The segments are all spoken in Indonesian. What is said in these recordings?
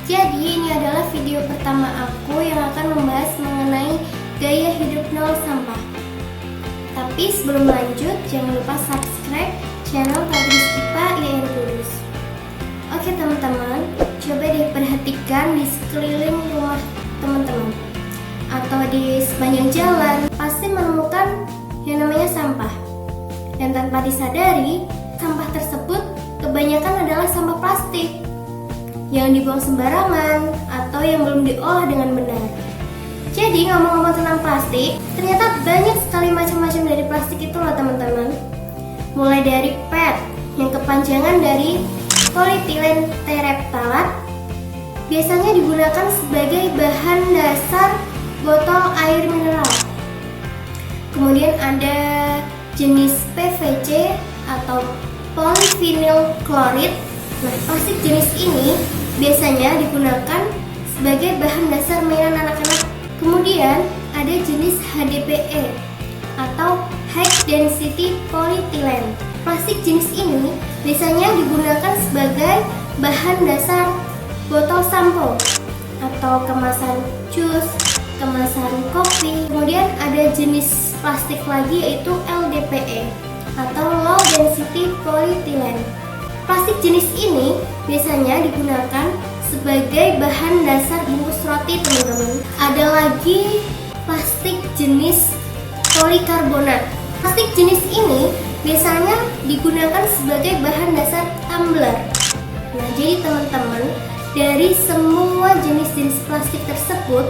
Jadi ini adalah video pertama aku yang akan membahas mengenai gaya hidup nol sampah. Tapi sebelum lanjut, jangan lupa subscribe channel Tadris IPA IAIN Kudus. Oke teman-teman, coba deh perhatikan di sekeliling rumah teman-teman atau di sepanjang jalan, pasti menemukan yang namanya sampah. Dan tanpa disadari, sampah tersebut kebanyakan adalah sampah plastik yang dibuang sembarangan atau yang belum diolah dengan benar. Jadi ngomong-ngomong tentang plastik, ternyata banyak sekali macam-macam dari plastik itu loh teman-teman. Mulai dari PET yang kepanjangan dari polyethylene terephthalate, biasanya digunakan sebagai bahan dasar botol air mineral. Kemudian ada jenis PVC atau polyvinyl chloride. Nah, plastik jenis ini biasanya digunakan sebagai bahan dasar mainan anak-anak. Kemudian ada jenis HDPE atau High Density Polyethylene. Plastik jenis ini biasanya digunakan sebagai bahan dasar botol sampo atau kemasan jus, kemasan kopi. Kemudian ada jenis plastik lagi yaitu LDPE atau Low Density Polyethylene. Plastik jenis ini biasanya digunakan sebagai bahan dasar bungkus roti teman-teman. Ada lagi plastik jenis polikarbonat. Plastik jenis ini biasanya digunakan sebagai bahan dasar tumbler. Nah, jadi teman-teman, dari semua jenis-jenis plastik tersebut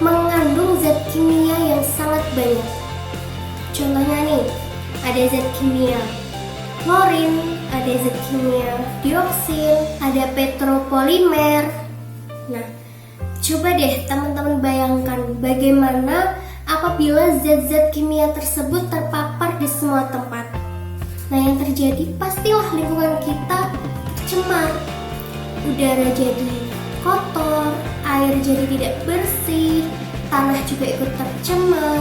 mengandung zat kimia yang sangat banyak. Contohnya nih, ada zat kimia klorin, ada zat kimia dioksin, ada petropolimer. Nah, coba deh teman-teman bayangkan bagaimana apabila zat-zat kimia tersebut terpapar di semua tempat. Nah, yang terjadi pastilah lingkungan kita tercemar. Udara jadi kotor, air jadi tidak bersih, tanah juga ikut tercemar,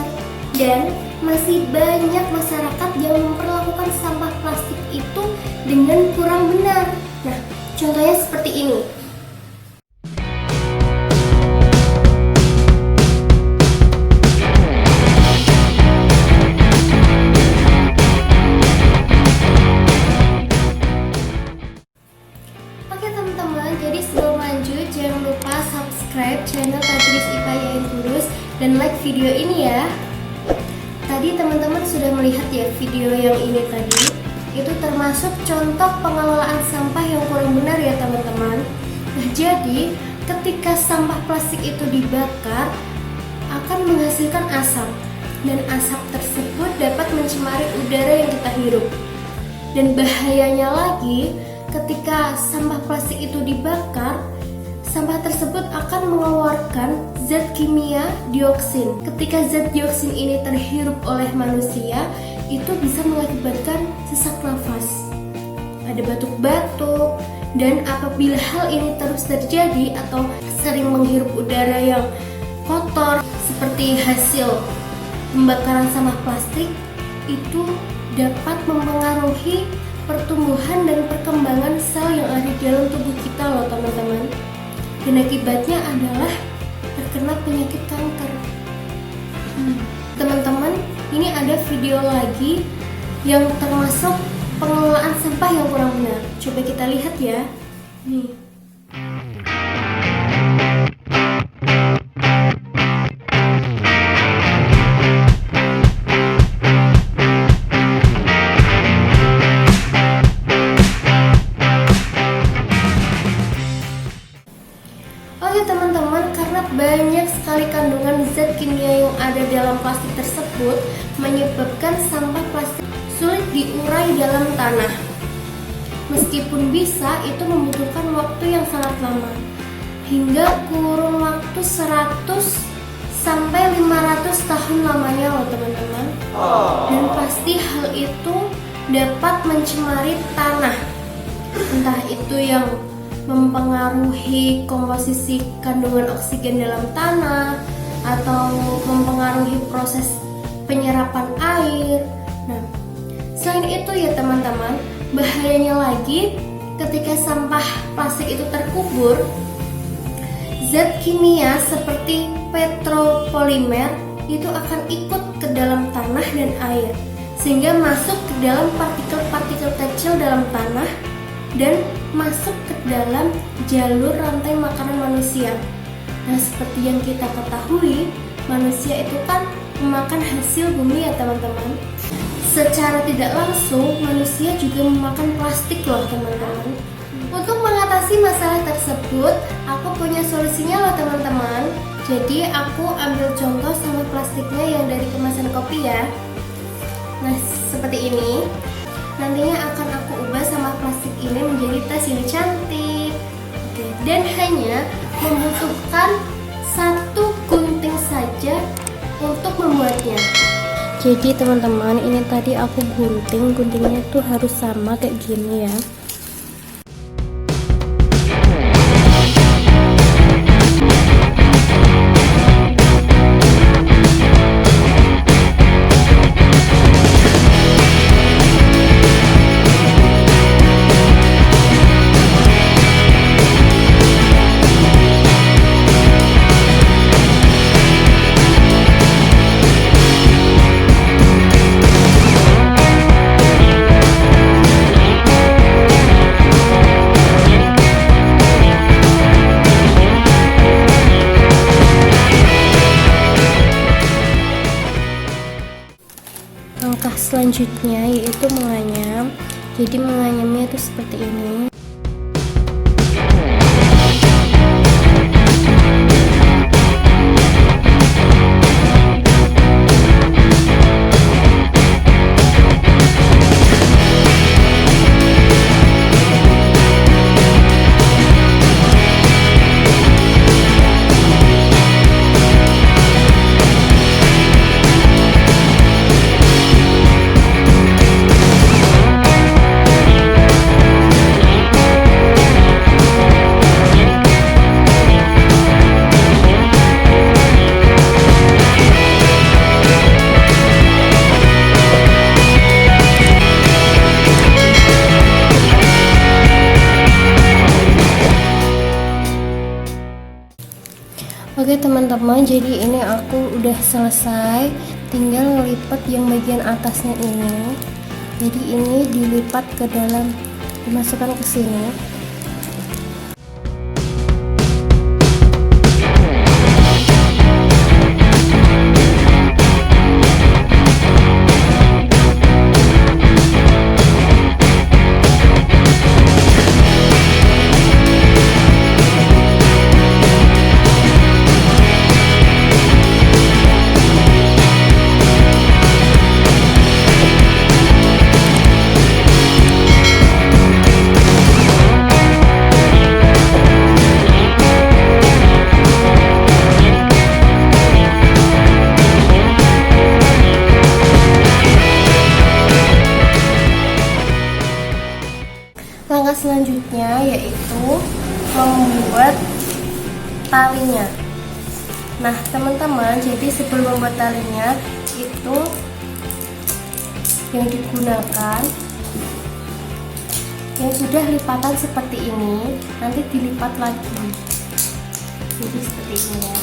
dan masih banyak masyarakat yang memperlakukan sampah plastik itu dengan kurang benar. Nah, contohnya seperti ini. Oke teman-teman, jadi sebelum lanjut jangan lupa subscribe channel Tadris IPA IAIN Kudus dan like video ini ya. Tadi teman-teman sudah melihat ya video yang ini tadi. Itu termasuk contoh pengelolaan sampah yang kurang benar ya teman-teman. Nah, jadi ketika sampah plastik itu dibakar akan menghasilkan asap, dan asap tersebut dapat mencemari udara yang kita hirup. Dan bahayanya lagi, ketika sampah plastik itu dibakar, sampah tersebut akan mengeluarkan zat kimia dioksin. Ketika zat dioksin ini terhirup oleh manusia, itu bisa mengakibatkan sesak nafas, ada batuk-batuk, dan apabila hal ini terus terjadi atau sering menghirup udara yang kotor seperti hasil pembakaran sampah plastik, itu dapat mempengaruhi pertumbuhan dan perkembangan sel yang ada di dalam tubuh kita loh teman-teman. Dan akibatnya adalah terkena penyakit kanker. Teman-teman, ini ada video lagi yang termasuk pengelolaan sampah yang kurang benar. Coba kita lihat ya. Nih. Oke teman-teman, karena banyak sekali kandungan zat kimia yang ada dalam plastik tersebut menyebabkan sampah plastik sulit diurai dalam tanah. Meskipun bisa, itu membutuhkan waktu yang sangat lama, hingga kurun waktu 100 sampai 500 tahun lamanya loh teman-teman. Dan pasti hal itu dapat mencemari tanah, entah itu yang mempengaruhi komposisi kandungan oksigen dalam tanah atau mempengaruhi proses penyerapan air. Nah, selain itu ya teman-teman, bahayanya lagi ketika sampah plastik itu terkubur, zat kimia seperti petropolimer itu akan ikut ke dalam tanah dan air, sehingga masuk ke dalam partikel-partikel kecil dalam tanah dan masuk ke dalam jalur rantai makanan manusia. Nah, seperti yang kita ketahui, manusia itu kan memakan hasil bumi ya teman-teman. Secara tidak langsung, manusia juga memakan plastik loh teman-teman. Untuk mengatasi masalah tersebut, aku punya solusinya loh teman-teman. Jadi aku ambil contoh sama plastiknya yang dari kemasan kopi ya. Nah, seperti ini. Nantinya akan aku ubah sama plastik ini menjadi tas yang cantik. Oke, dan hanya membutuhkan 1 gunting saja untuk membuatnya. Jadi teman-teman, ini tadi aku guntingnya tuh harus sama kayak gini ya. Langkah selanjutnya yaitu menganyam. Jadi menganyamnya itu seperti ini. Oke teman-teman, jadi ini aku udah selesai, tinggal ngelipat yang bagian atasnya ini. Jadi ini dilipat ke dalam, dimasukkan ke sini. Langkah selanjutnya yaitu membuat talinya. Nah teman-teman, jadi sebelum membuat talinya itu yang digunakan yang sudah lipatan seperti ini, nanti dilipat lagi. Jadi seperti ini ya.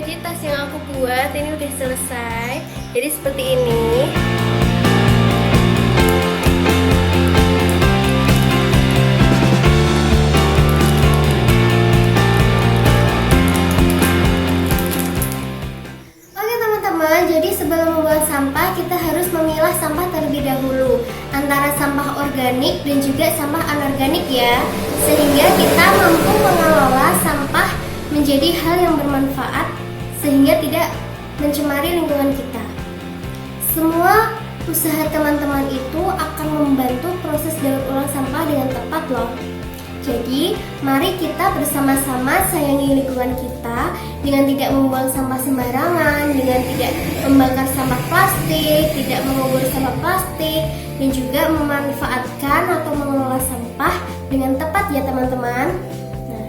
Jadi tas yang aku buat ini udah selesai. Jadi seperti ini. Oke teman-teman, jadi sebelum membuang sampah kita harus memilah sampah terlebih dahulu antara sampah organik dan juga sampah anorganik ya, sehingga kita mampu mengelola sampah menjadi hal yang bermanfaat sehingga tidak mencemari lingkungan kita. Semua usaha teman-teman itu akan membantu proses daur ulang sampah dengan tepat loh. Jadi, mari kita bersama-sama sayangi lingkungan kita dengan tidak membuang sampah sembarangan, dengan tidak membakar sampah plastik, tidak mengubur sampah plastik, dan juga memanfaatkan atau mengelola sampah dengan tepat ya teman-teman. Nah,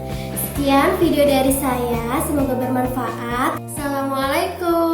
sekian video dari saya, semoga bermanfaat. Assalamualaikum.